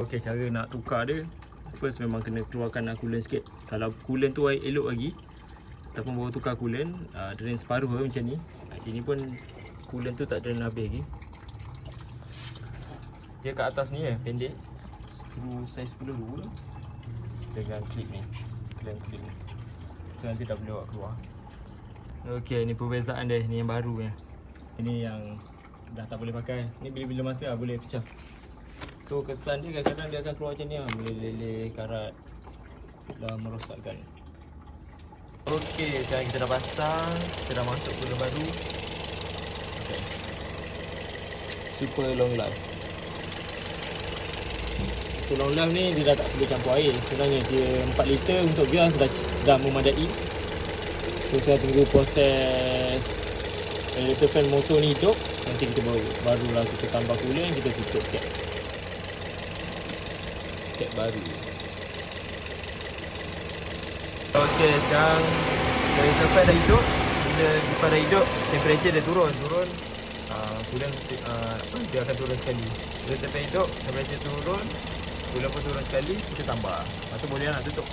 Ok, cara nak tukar dia, first memang kena keluarkan coolant sikit. Kalau coolant tu elok lagi, ataupun baru tukar coolant, drain separuh macam ni. Ini pun coolant tu tak drain habis lagi. Dia kat atas ni pendek, skru saiz 10 dengan clip ni, clip ni. Tu nanti dah boleh bawa keluar. Ok, ni perbezaan dia, ni yang baru ya. Ini yang dah tak boleh pakai. Ni bila-bila masa boleh pecah. So kesan dia kadang-kadang dia akan keluar macam ni boleh leleh, karat dah merosakkan. Okey, sekarang kita dah pasang, kita dah masuk coolant baru. Okay. Super long life. Super long life ni dia dah tak perlu campur air. Sebenarnya dia 4 liter untuk biar dah memadai. So saya tunggu proses radiator fan motor ni hidup, nanti kita barulah kita tambah coolant, kita tutup cap. Cap baru. Okey, sekarang radiator fan dah hidup. Bila kipas dah hidup, temperature dia turun. Coolant dia akan turun sekali. Radiator fan hidup, temperature turun, coolant pun turun sekali, kita tambah. Lepas tu boleh nak tutup.